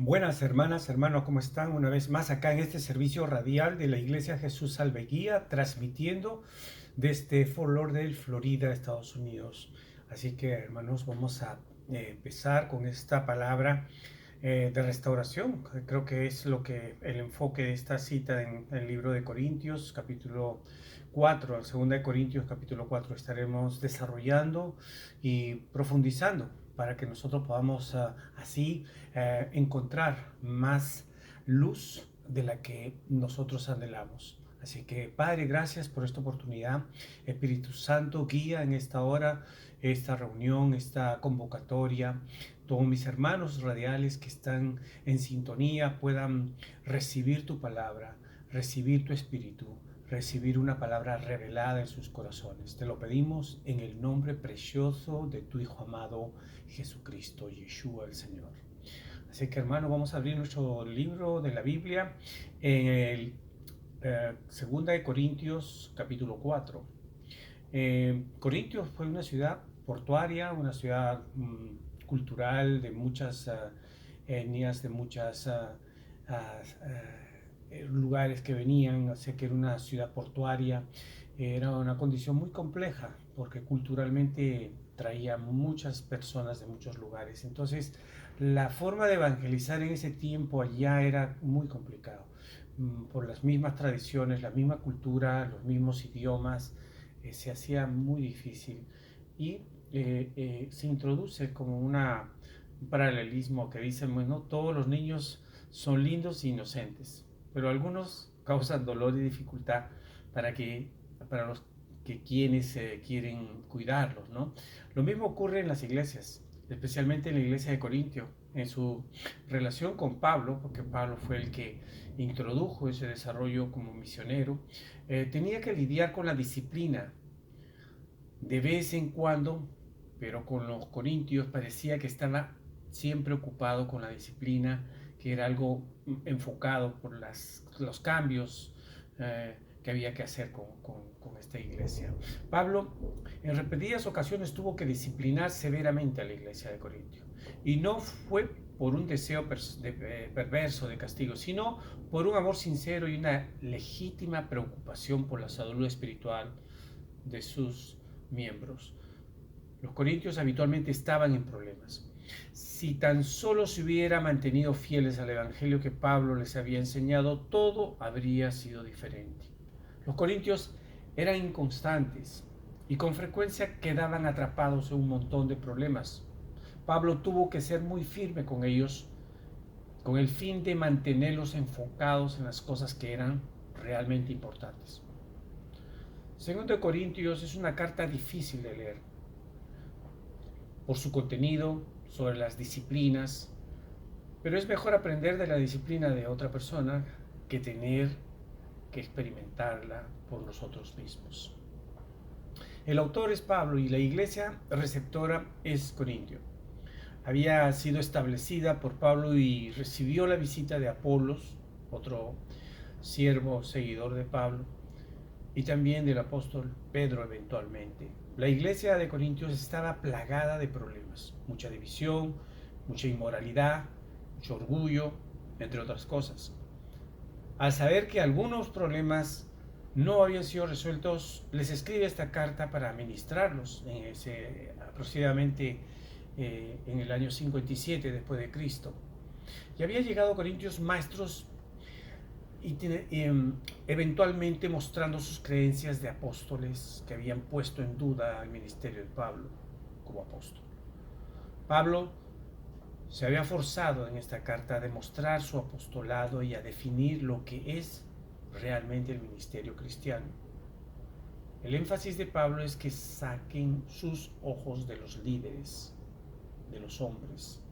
Buenas hermanas, hermanos, ¿cómo están? Una vez más acá en este servicio radial de la Iglesia Jesús Salve Guía, transmitiendo desde Fort Lauderdale, Florida, Estados Unidos. Así que, hermanos, vamos a empezar con esta palabra de restauración. Creo que es lo que el enfoque de esta cita en el libro de Corintios, capítulo 4, 2 de Corintios, capítulo 4, estaremos desarrollando y profundizando para que nosotros podamos así encontrar más luz de la que nosotros anhelamos. Así que, Padre, gracias por esta oportunidad. Espíritu Santo, guía en esta hora, esta reunión, esta convocatoria. Todos mis hermanos radiales que están en sintonía puedan recibir tu palabra, recibir tu espíritu, recibir una palabra revelada en sus corazones. Te lo pedimos en el nombre precioso de tu Hijo amado Jesucristo, Yeshua el Señor. Así que, hermano, vamos a abrir nuestro libro de la Biblia en el 2 de Corintios capítulo 4. Corintios fue una ciudad portuaria, una ciudad cultural de muchas etnias, de muchas lugares que venían, o sea que era una ciudad portuaria. Era una condición muy compleja porque culturalmente traía muchas personas de muchos lugares. Entonces, la forma de evangelizar en ese tiempo allá era muy complicado, por las mismas tradiciones, la misma cultura, los mismos idiomas. Se hacía muy difícil y se introduce como un paralelismo que dicen, bueno, todos los niños son lindos e inocentes, pero algunos causan dolor y dificultad para los que quienes quieren cuidarlos, ¿no? Lo mismo ocurre en las iglesias, especialmente en la iglesia de Corintio, en su relación con Pablo, porque Pablo fue el que introdujo ese desarrollo como misionero. Tenía que lidiar con la disciplina de vez en cuando, pero con los corintios parecía que estaba siempre ocupado con la disciplina, que era algo enfocado por los cambios que había que hacer con esta iglesia. Pablo en repetidas ocasiones tuvo que disciplinar severamente a la iglesia de Corintio, y no fue por un deseo perverso de castigo, sino por un amor sincero y una legítima preocupación por la salud espiritual de sus miembros. Los corintios habitualmente estaban en problemas. Si tan solo se hubiera mantenido fieles al evangelio que Pablo les había enseñado, todo habría sido diferente. Los corintios eran inconstantes y con frecuencia quedaban atrapados en un montón de problemas. Pablo tuvo que ser muy firme con ellos con el fin de mantenerlos enfocados en las cosas que eran realmente importantes. Segundo de Corintios es una carta difícil de leer por su contenido sobre las disciplinas, pero es mejor aprender de la disciplina de otra persona que tener que experimentarla por nosotros mismos. El autor es Pablo y la iglesia receptora es Corintio. Había sido establecida por Pablo y recibió la visita de Apolos, otro siervo seguidor de Pablo, y también del apóstol Pedro eventualmente. La iglesia de Corintios estaba plagada de problemas, mucha división, mucha inmoralidad, mucho orgullo, entre otras cosas. Al saber que algunos problemas no habían sido resueltos, les escribe esta carta para administrarlos aproximadamente en el año 57 después de Cristo. Y había llegado a Corintios maestros y eventualmente mostrando sus creencias de apóstoles que habían puesto en duda el ministerio de Pablo como apóstol. Pablo se había forzado en esta carta a demostrar su apostolado y a definir lo que es realmente el ministerio cristiano. El énfasis de Pablo es que saquen sus ojos de los líderes, de los hombres,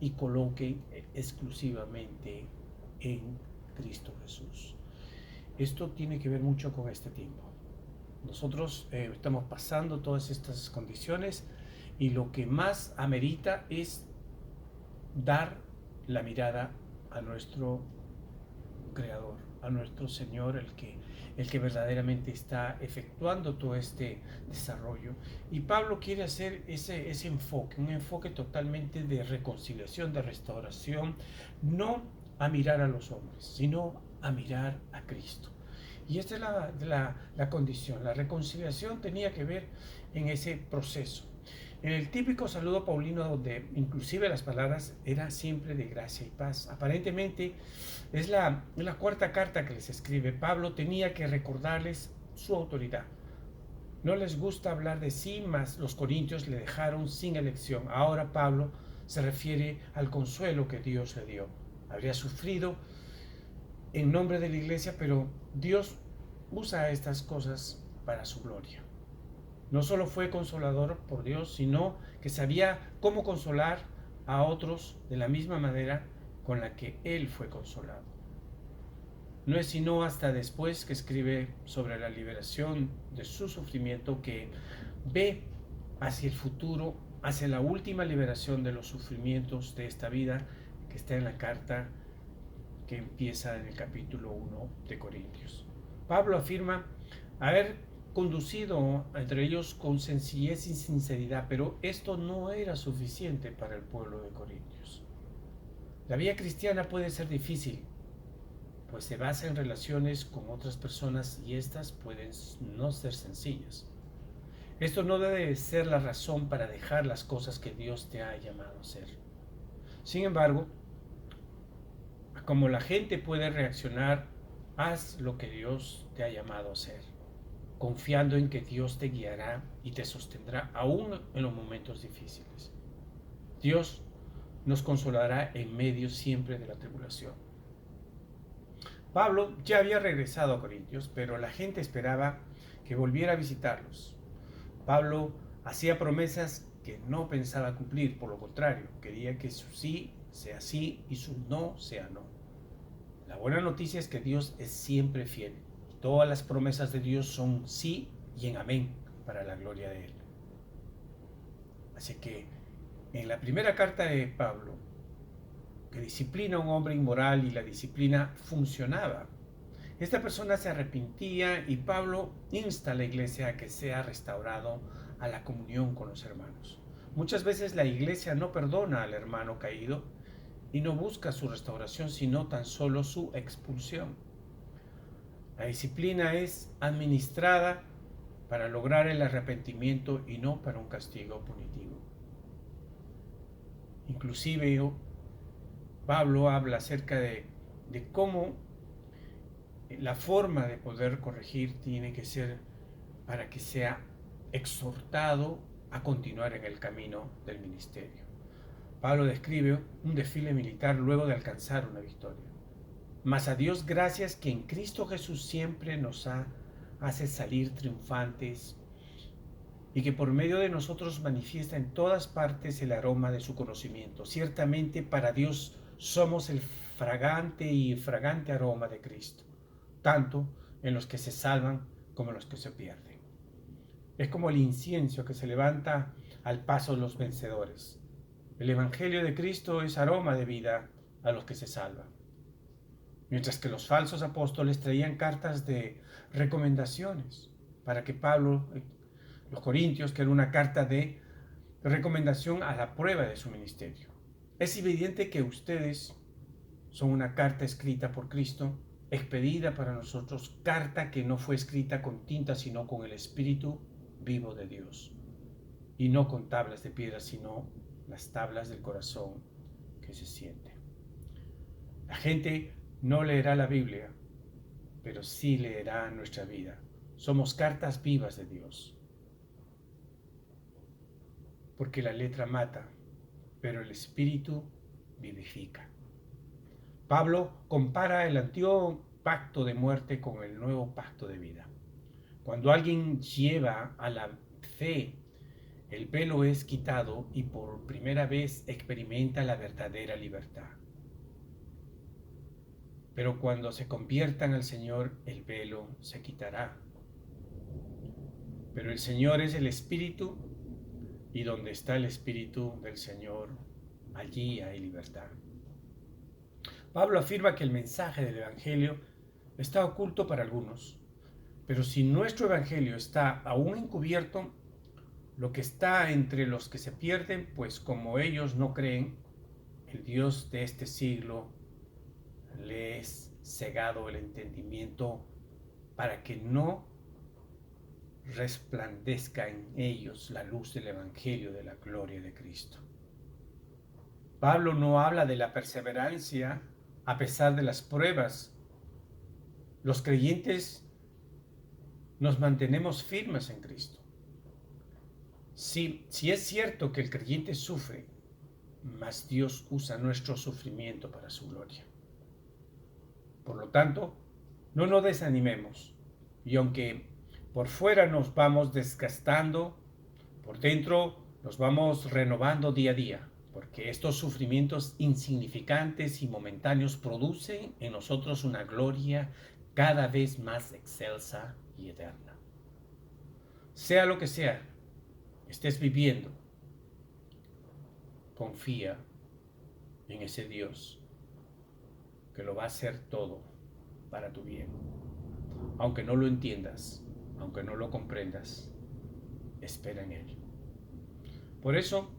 y coloquen exclusivamente en Cristo Jesús. Esto tiene que ver mucho con este tiempo. Nosotros estamos pasando todas estas condiciones y lo que más amerita es dar la mirada a nuestro Creador, a nuestro Señor, el que el que verdaderamente está efectuando todo este desarrollo. Y Pablo quiere hacer ese enfoque, un enfoque totalmente de reconciliación, de restauración, no a mirar a los hombres, sino a mirar a Cristo. Y esta es la condición. La reconciliación tenía que ver en ese proceso. En el típico saludo paulino, donde inclusive las palabras eran siempre de gracia y paz. Aparentemente es la cuarta carta que les escribe. Pablo tenía que recordarles su autoridad. No les gusta hablar de sí, mas los corintios le dejaron sin elección. Ahora Pablo se refiere al consuelo que Dios le dio. Habría sufrido en nombre de la iglesia, pero Dios usa estas cosas para su gloria. No solo fue consolador por Dios, sino que sabía cómo consolar a otros de la misma manera con la que Él fue consolado. No es sino hasta después que escribe sobre la liberación de su sufrimiento que ve hacia el futuro, hacia la última liberación de los sufrimientos de esta vida, que está en la carta que empieza en el capítulo 1 de Corintios. Pablo afirma haber conducido entre ellos con sencillez y sinceridad, pero esto no era suficiente para el pueblo de Corintios. La vida cristiana puede ser difícil, pues se basa en relaciones con otras personas y estas pueden no ser sencillas. Esto no debe ser la razón para dejar las cosas que Dios te ha llamado a hacer. Sin embargo, como la gente puede reaccionar, haz lo que Dios te ha llamado a hacer, confiando en que Dios te guiará y te sostendrá aún en los momentos difíciles. Dios nos consolará en medio siempre de la tribulación. Pablo ya había regresado a Corintios, pero la gente esperaba que volviera a visitarlos. Pablo hacía promesas que no pensaba cumplir, por lo contrario, quería que su sí sea sí y su no sea no. La buena noticia es que Dios es siempre fiel. Todas las promesas de Dios son sí y en amén para la gloria de Él. Así que en la primera carta de Pablo, que disciplina a un hombre inmoral y la disciplina funcionaba, esta persona se arrepentía y Pablo insta a la iglesia a que sea restaurado a la comunión con los hermanos. Muchas veces la iglesia no perdona al hermano caído y no busca su restauración, sino tan solo su expulsión. La disciplina es administrada para lograr el arrepentimiento y no para un castigo punitivo. Inclusive Pablo habla acerca de cómo la forma de poder corregir tiene que ser para que sea exhortado a continuar en el camino del ministerio. Pablo describe un desfile militar luego de alcanzar una victoria. Mas a Dios gracias que en Cristo Jesús siempre nos hace salir triunfantes y que por medio de nosotros manifiesta en todas partes el aroma de su conocimiento. Ciertamente para Dios somos el fragante aroma de Cristo, tanto en los que se salvan como en los que se pierden. Es como el incienso que se levanta al paso de los vencedores. El Evangelio de Cristo es aroma de vida a los que se salvan. Mientras que los falsos apóstoles traían cartas de recomendaciones para que Pablo, los Corintios, que era una carta de recomendación a la prueba de su ministerio. Es evidente que ustedes son una carta escrita por Cristo, expedida para nosotros, carta que no fue escrita con tinta, sino con el Espíritu vivo de Dios, y no con tablas de piedra, sino las tablas del corazón que se siente. La gente no leerá la Biblia, pero sí leerá nuestra vida. Somos cartas vivas de Dios. Porque la letra mata, pero el Espíritu vivifica. Pablo compara el antiguo pacto de muerte con el nuevo pacto de vida. Cuando alguien lleva a la fe, el velo es quitado y por primera vez experimenta la verdadera libertad. Pero cuando se conviertan al Señor, el velo se quitará. Pero el Señor es el Espíritu, y donde está el Espíritu del Señor, allí hay libertad. Pablo afirma que el mensaje del Evangelio está oculto para algunos, Pero si nuestro evangelio está aún encubierto, lo que está entre los que se pierden, pues como ellos no creen, el Dios de este siglo les cegado el entendimiento para que no resplandezca en ellos la luz del evangelio de la gloria de Cristo. Pablo no habla de la perseverancia a pesar de las pruebas. Los creyentes nos mantenemos firmes en Cristo. Si es cierto que el creyente sufre, mas Dios usa nuestro sufrimiento para su gloria. Por lo tanto, no nos desanimemos, y aunque por fuera nos vamos desgastando, por dentro nos vamos renovando día a día, porque estos sufrimientos insignificantes y momentáneos producen en nosotros una gloria cada vez más excelsa y eterna. Sea lo que sea que estés viviendo, confía en ese Dios que lo va a hacer todo para tu bien. Aunque no lo entiendas, aunque no lo comprendas, espera en Él. Por eso,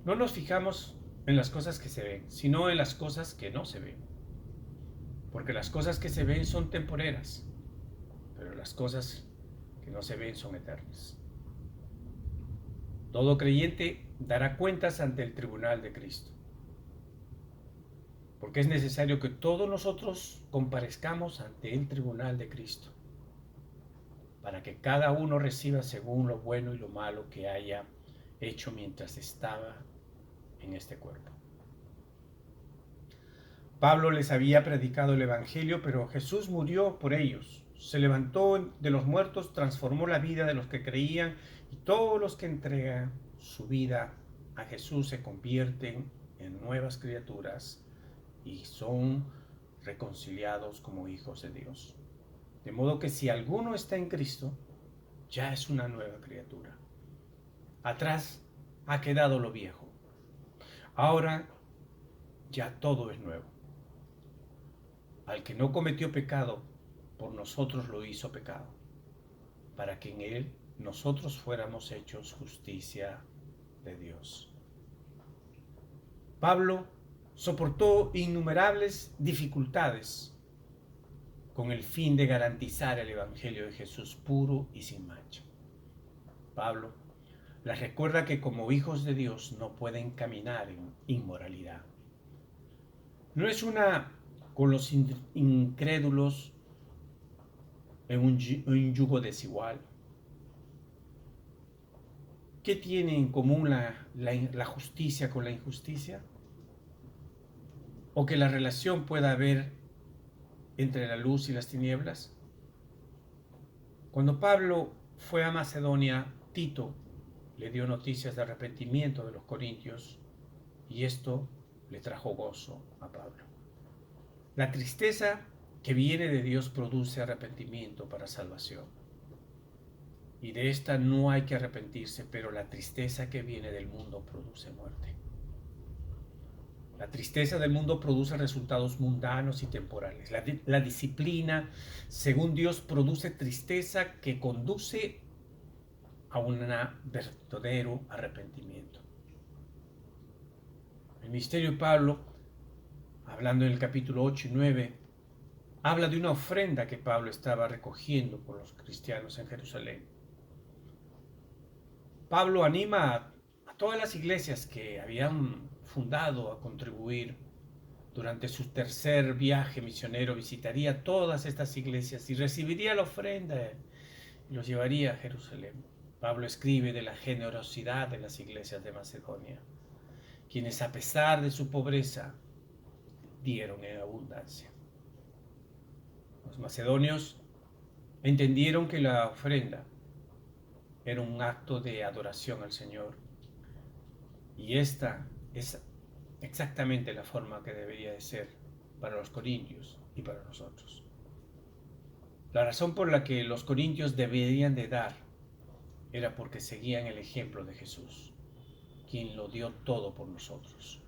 no nos fijamos en las cosas que se ven, sino en las cosas que no se ven. Porque las cosas que se ven son temporeras, pero las cosas que no se ven son eternas. Todo creyente dará cuentas ante el tribunal de Cristo. Porque es necesario que todos nosotros comparezcamos ante el tribunal de Cristo, para que cada uno reciba según lo bueno y lo malo que haya hecho mientras estaba en este cuerpo. Pablo les había predicado el Evangelio, pero Jesús murió por ellos. Se levantó de los muertos, transformó la vida de los que creían, y todos los que entregan su vida a Jesús se convierten en nuevas criaturas y son reconciliados como hijos de Dios. De modo que si alguno está en Cristo, ya es una nueva criatura. Atrás ha quedado lo viejo. Ahora ya todo es nuevo. Al que no cometió pecado, por nosotros lo hizo pecado, para que en él nosotros fuéramos hechos justicia de Dios. Pablo soportó innumerables dificultades con el fin de garantizar el Evangelio de Jesús puro y sin mancha. Pablo les recuerda que como hijos de Dios no pueden caminar en inmoralidad. No es una con los incrédulos en un yugo desigual. ¿Qué tiene en común la justicia con la injusticia? ¿O que la relación pueda haber entre la luz y las tinieblas? Cuando Pablo fue a Macedonia, Tito le dio noticias de arrepentimiento de los corintios, y esto le trajo gozo a Pablo. La tristeza que viene de Dios produce arrepentimiento para salvación. Y de esta no hay que arrepentirse, pero la tristeza que viene del mundo produce muerte. La tristeza del mundo produce resultados mundanos y temporales. La disciplina, según Dios, produce tristeza que conduce a un verdadero arrepentimiento. El misterio de Pablo, hablando en el capítulo 8 y 9, habla de una ofrenda que Pablo estaba recogiendo por los cristianos en Jerusalén. Pablo anima a todas las iglesias que habían fundado a contribuir. Durante su tercer viaje misionero visitaría todas estas iglesias y recibiría la ofrenda y los llevaría a Jerusalén. Pablo escribe de la generosidad de las iglesias de Macedonia, quienes a pesar de su pobreza dieron en abundancia. Los macedonios entendieron que la ofrenda era un acto de adoración al Señor, y esta es exactamente la forma que debería de ser para los corintios y para nosotros. La razón por la que los corintios deberían de dar era porque seguían el ejemplo de Jesús, quien lo dio todo por nosotros.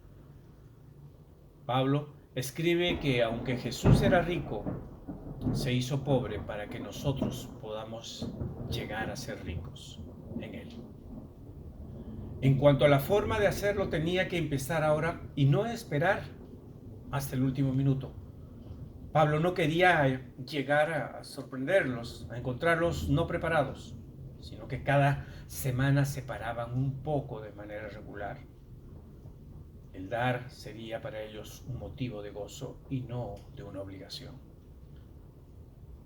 Pablo escribe que aunque Jesús era rico, se hizo pobre para que nosotros podamos llegar a ser ricos en Él. En cuanto a la forma de hacerlo, tenía que empezar ahora y no esperar hasta el último minuto. Pablo no quería llegar a sorprenderlos, a encontrarlos no preparados, sino que cada semana se paraban un poco de manera regular. El dar sería para ellos un motivo de gozo y no de una obligación.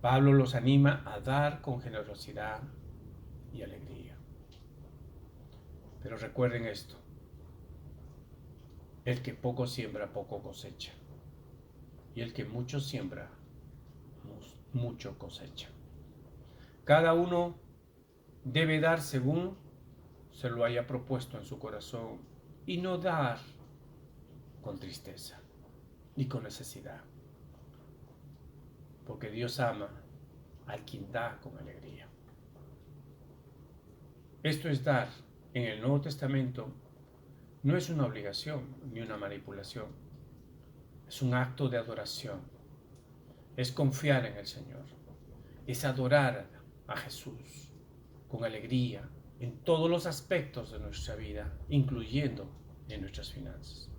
Pablo los anima a dar con generosidad y alegría. Pero recuerden esto: el que poco siembra, poco cosecha. Y el que mucho siembra, mucho cosecha. Cada uno debe dar según se lo haya propuesto en su corazón y no dar con tristeza ni con necesidad. Porque Dios ama al quien da con alegría. Esto es dar en el Nuevo Testamento. No es una obligación ni una manipulación. Es un acto de adoración. Es confiar en el Señor. Es adorar a Jesús con alegría en todos los aspectos de nuestra vida, incluyendo en nuestras finanzas.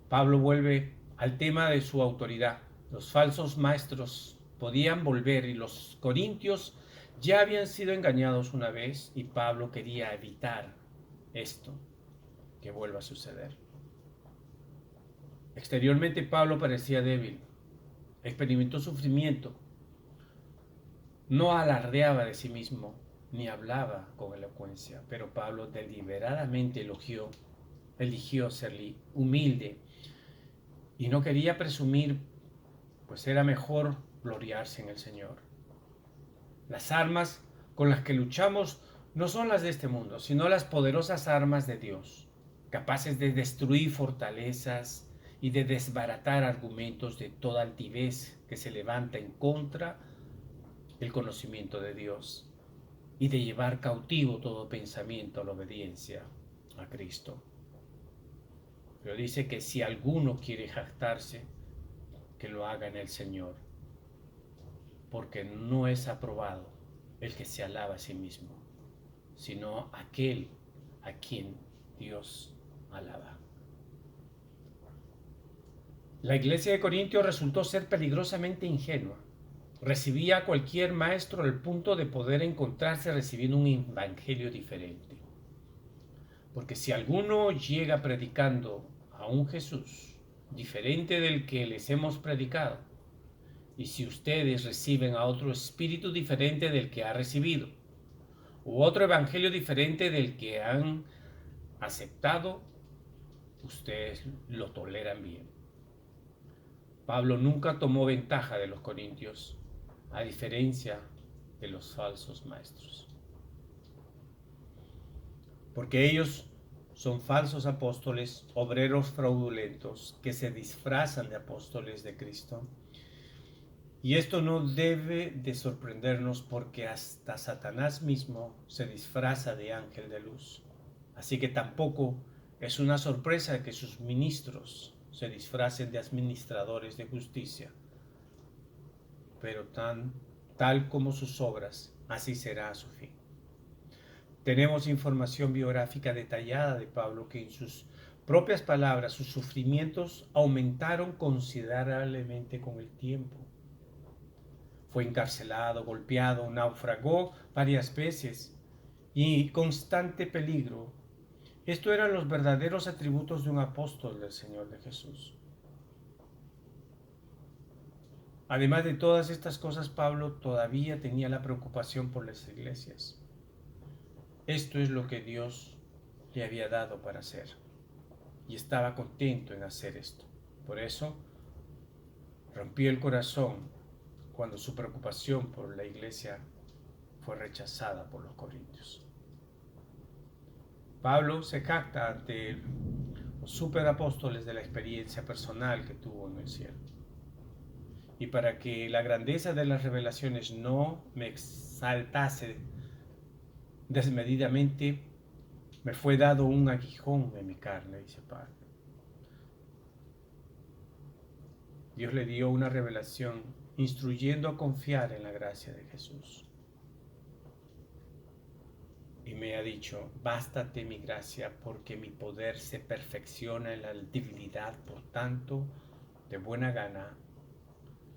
Pablo vuelve al tema de su autoridad. Los falsos maestros podían volver y los corintios ya habían sido engañados una vez y Pablo quería evitar esto, que vuelva a suceder. Exteriormente Pablo parecía débil, experimentó sufrimiento, no alardeaba de sí mismo ni hablaba con elocuencia, pero Pablo deliberadamente eligió ser humilde y no quería presumir, pues era mejor gloriarse en el Señor. Las armas con las que luchamos no son las de este mundo, sino las poderosas armas de Dios, capaces de destruir fortalezas y de desbaratar argumentos de toda altivez que se levanta en contra del conocimiento de Dios y de llevar cautivo todo pensamiento a la obediencia a Cristo. Pero dice que si alguno quiere jactarse, que lo haga en el Señor, porque no es aprobado el que se alaba a sí mismo, sino aquel a quien Dios alaba. La iglesia de Corintios resultó ser peligrosamente ingenua. Recibía a cualquier maestro al punto de poder encontrarse recibiendo un evangelio diferente. Porque si alguno llega predicando a un Jesús diferente del que les hemos predicado, y si ustedes reciben a otro espíritu diferente del que ha recibido, u otro evangelio diferente del que han aceptado, ustedes lo toleran bien. Pablo nunca tomó ventaja de los corintios, a diferencia de los falsos maestros. Porque ellos son falsos apóstoles, obreros fraudulentos que se disfrazan de apóstoles de Cristo. Y esto no debe de sorprendernos porque hasta Satanás mismo se disfraza de ángel de luz. Así que tampoco es una sorpresa que sus ministros se disfracen de administradores de justicia. Pero tal como sus obras, así será a su fin. Tenemos información biográfica detallada de Pablo que en sus propias palabras sus sufrimientos aumentaron considerablemente con el tiempo. Fue encarcelado, golpeado, naufragó varias veces y constante peligro. Estos eran los verdaderos atributos de un apóstol del Señor de Jesús. Además de todas estas cosas, Pablo todavía tenía la preocupación por las iglesias. Esto es lo que Dios le había dado para hacer y estaba contento en hacer esto. Por eso rompió el corazón cuando su preocupación por la iglesia fue rechazada por los corintios. Pablo se jacta ante los superapóstoles de la experiencia personal que tuvo en el cielo. Y para que la grandeza de las revelaciones no me exaltase desmedidamente, me fue dado un aguijón en mi carne, dice Pablo. Dios le dio una revelación instruyendo a confiar en la gracia de Jesús. Y me ha dicho, bástate mi gracia, porque mi poder se perfecciona en la debilidad. Por tanto, de buena gana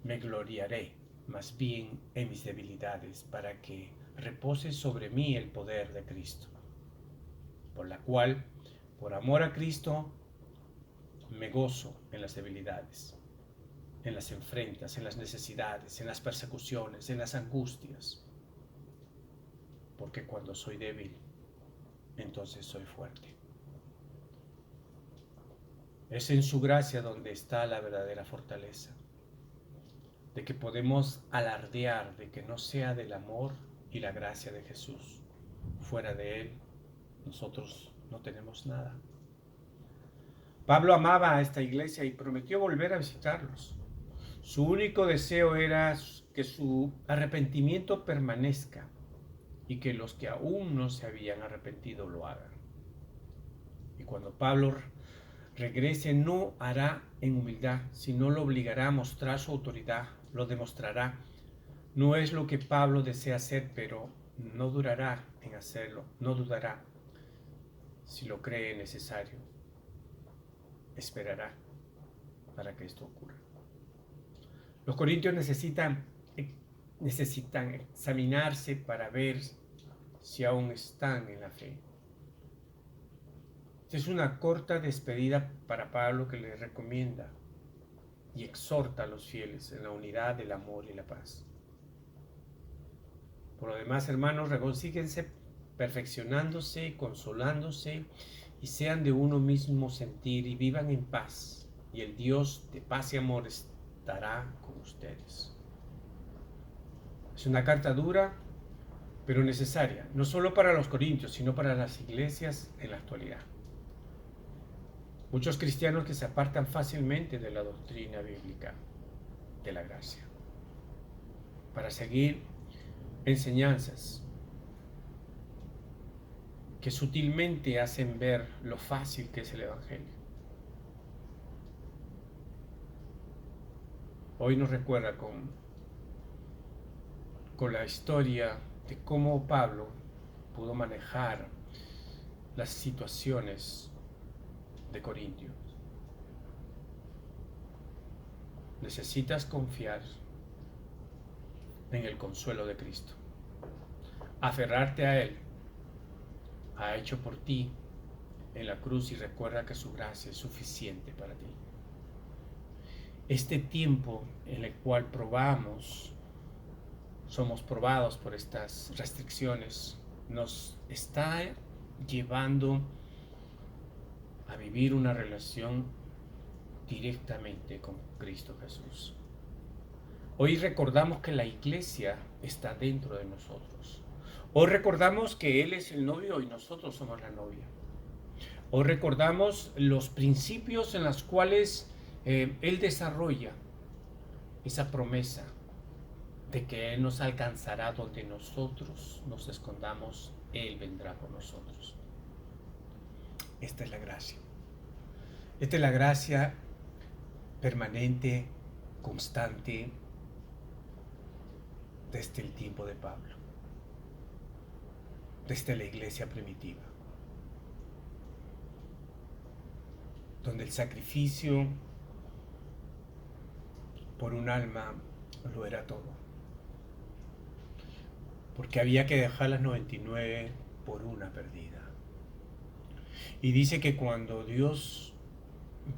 me gloriaré más bien en mis debilidades, para que repose sobre mí el poder de Cristo. Por la cual, por amor a Cristo, me gozo en las debilidades, en las enfrentas, en las necesidades, en las persecuciones, en las angustias. Porque cuando soy débil, entonces soy fuerte. Es en su gracia donde está la verdadera fortaleza, de que podemos alardear de que no sea del amor y la gracia de Jesús. Fuera de Él, nosotros no tenemos nada. Pablo amaba a esta iglesia y prometió volver a visitarlos. Su único deseo era que su arrepentimiento permanezca y que los que aún no se habían arrepentido lo hagan. Y cuando Pablo regrese, no hará en humildad, sino lo obligará a mostrar su autoridad, lo demostrará. No es lo que Pablo desea hacer, pero no durará en hacerlo, no dudará. Si lo cree necesario, esperará para que esto ocurra. Los corintios necesitan examinarse para ver si aún están en la fe. Esta es una corta despedida para Pablo, que le recomienda y exhorta a los fieles en la unidad, el amor y la paz. Por lo demás, hermanos, regocíjense perfeccionándose y consolándose, y sean de uno mismo sentir y vivan en paz, y el Dios de paz y amor estará con ustedes. Es una carta dura, pero necesaria, no solo para los corintios, sino para las iglesias en la actualidad. Muchos cristianos que se apartan fácilmente de la doctrina bíblica de la gracia para seguir enseñanzas que sutilmente hacen ver lo fácil que es el Evangelio. Hoy nos recuerda con la historia de cómo Pablo pudo manejar las situaciones de Corintios. Necesitas confiar en el consuelo de Cristo, aferrarte a Él. Ha hecho por ti en la cruz, y recuerda que su gracia es suficiente para ti. Este tiempo en el cual somos probados por estas restricciones, nos está llevando a vivir una relación directamente con Cristo Jesús. Hoy recordamos que la iglesia está dentro de nosotros. Hoy recordamos que Él es el novio y nosotros somos la novia. Hoy recordamos los principios en los cuales Él desarrolla esa promesa de que Él nos alcanzará donde nosotros nos escondamos. Él vendrá por nosotros. Esta es la gracia. Esta es la gracia permanente, constante, desde el tiempo de Pablo, desde la iglesia primitiva, donde el sacrificio por un alma lo era todo, porque había que dejar las 99 por una perdida. Y dice que cuando Dios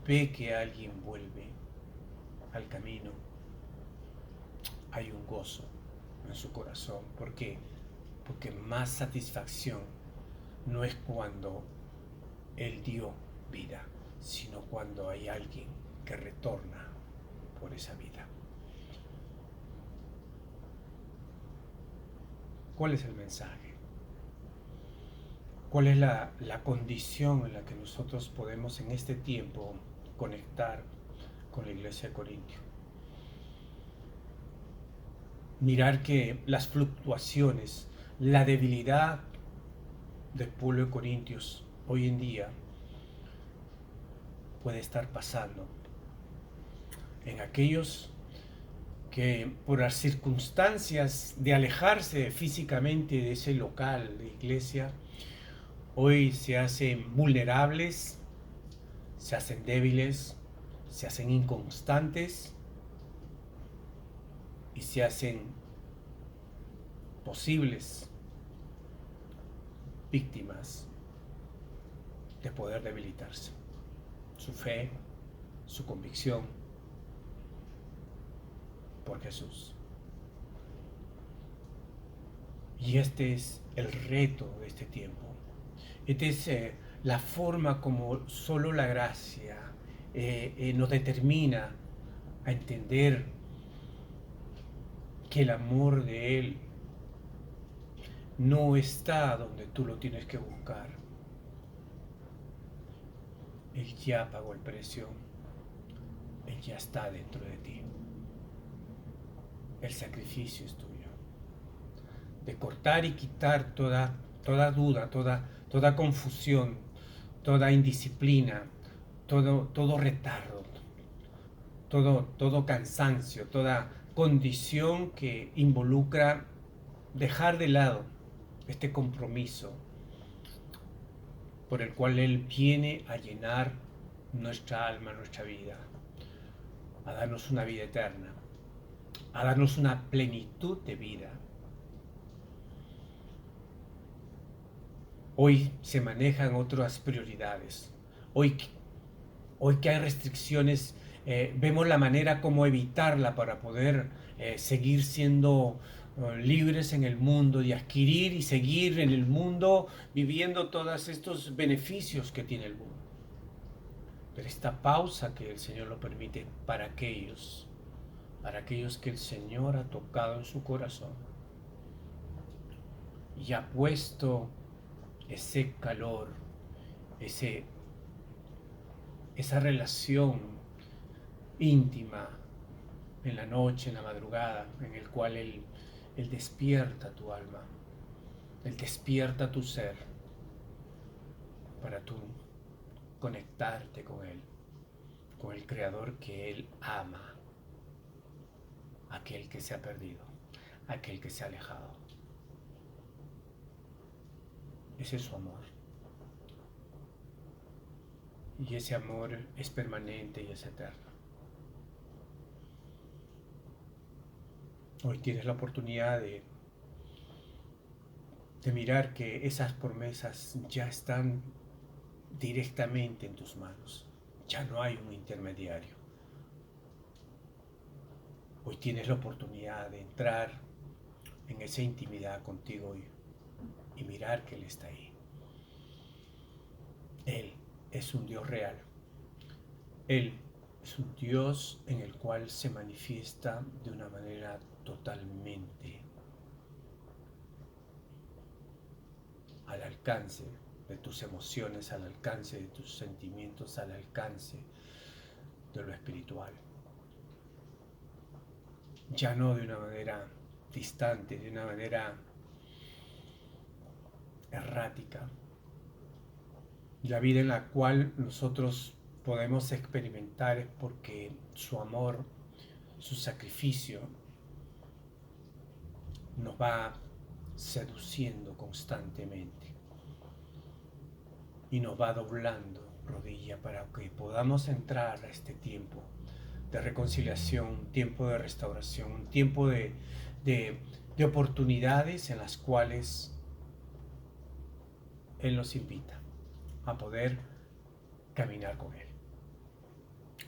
ve que alguien vuelve al camino, hay un gozo en su corazón. ¿Por qué? Porque más satisfacción no es cuando Él dio vida, sino cuando hay alguien que retorna por esa vida. ¿Cuál es el mensaje? ¿Cuál es la condición en la que nosotros podemos en este tiempo conectar con la iglesia de Corintio? Mirar que las fluctuaciones, la debilidad del pueblo de Corintios hoy en día puede estar pasando en aquellos que por las circunstancias de alejarse físicamente de ese local de iglesia, hoy se hacen vulnerables, se hacen débiles, se hacen inconstantes y se hacen posibles víctimas de poder debilitarse. Su fe, su convicción por Jesús. Y este es el reto de este tiempo. Esta es la forma como solo la gracia nos determina a entender que el amor de Él no está donde tú lo tienes que buscar. Él ya pagó el precio. Él ya está dentro de ti. El sacrificio es tuyo. De cortar y quitar toda duda, toda confusión, toda indisciplina, todo retardo, todo cansancio, toda condición que involucra dejar de lado este compromiso por el cual Él viene a llenar nuestra alma, nuestra vida, a darnos una vida eterna, a darnos una plenitud de vida. Hoy se manejan otras prioridades. Hoy que hay restricciones, vemos la manera como evitarla para poder seguir siendo libres en el mundo y adquirir y seguir en el mundo viviendo todos estos beneficios que tiene el mundo. Pero esta pausa que el Señor lo permite para aquellos que el Señor ha tocado en su corazón y ha puesto ese calor, esa relación íntima en la noche, en la madrugada, en el cual Él despierta tu alma, Él despierta tu ser para tú conectarte con Él, con el Creador que Él ama, aquel que se ha perdido, aquel que se ha alejado. Ese es su amor. Y ese amor es permanente y es eterno. Hoy tienes la oportunidad de mirar que esas promesas ya están directamente en tus manos. Ya no hay un intermediario. Hoy tienes la oportunidad de entrar en esa intimidad contigo y mirar que Él está ahí. Él es un Dios real. Él es un Dios en el cual se manifiesta de una manera totalmente al alcance de tus emociones, al alcance de tus sentimientos, al alcance de lo espiritual. Ya no de una manera distante, de una manera errática. La vida en la cual nosotros podemos experimentar es porque su amor, su sacrificio nos va seduciendo constantemente y nos va doblando rodilla para que podamos entrar a este tiempo de reconciliación, un tiempo de restauración, un tiempo de oportunidades en las cuales Él nos invita a poder caminar con Él.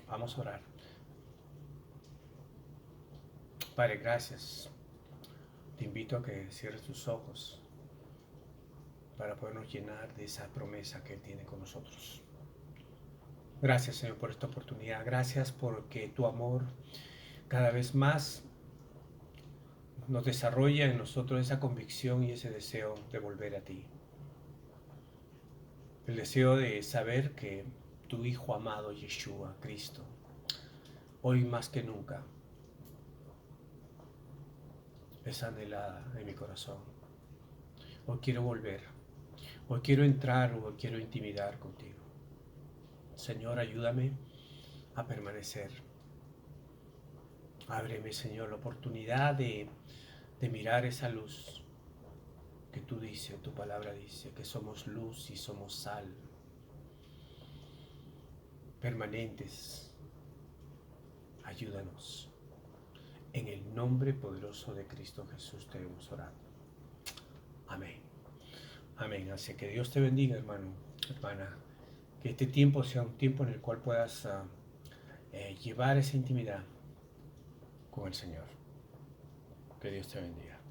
Vamos a orar. Padre, gracias. Te invito a que cierres tus ojos para podernos llenar de esa promesa que Él tiene con nosotros. Gracias, Señor, por esta oportunidad. Gracias porque tu amor cada vez más nos desarrolla en nosotros esa convicción y ese deseo de volver a ti. El deseo de saber que tu Hijo amado, Yeshua, Cristo, hoy más que nunca, es anhelada en mi corazón. Hoy quiero volver. Hoy quiero entrar, hoy quiero intimidar contigo. Señor, ayúdame a permanecer. Ábreme, Señor, la oportunidad de mirar esa luz que tú dices, tu palabra dice, que somos luz y somos sal, permanentes. Ayúdanos. En el nombre poderoso de Cristo Jesús te hemos orado. Amén. Amén. Así que Dios te bendiga, hermano, hermana. Que este tiempo sea un tiempo en el cual puedas llevar esa intimidad con el Señor. Que Dios te bendiga.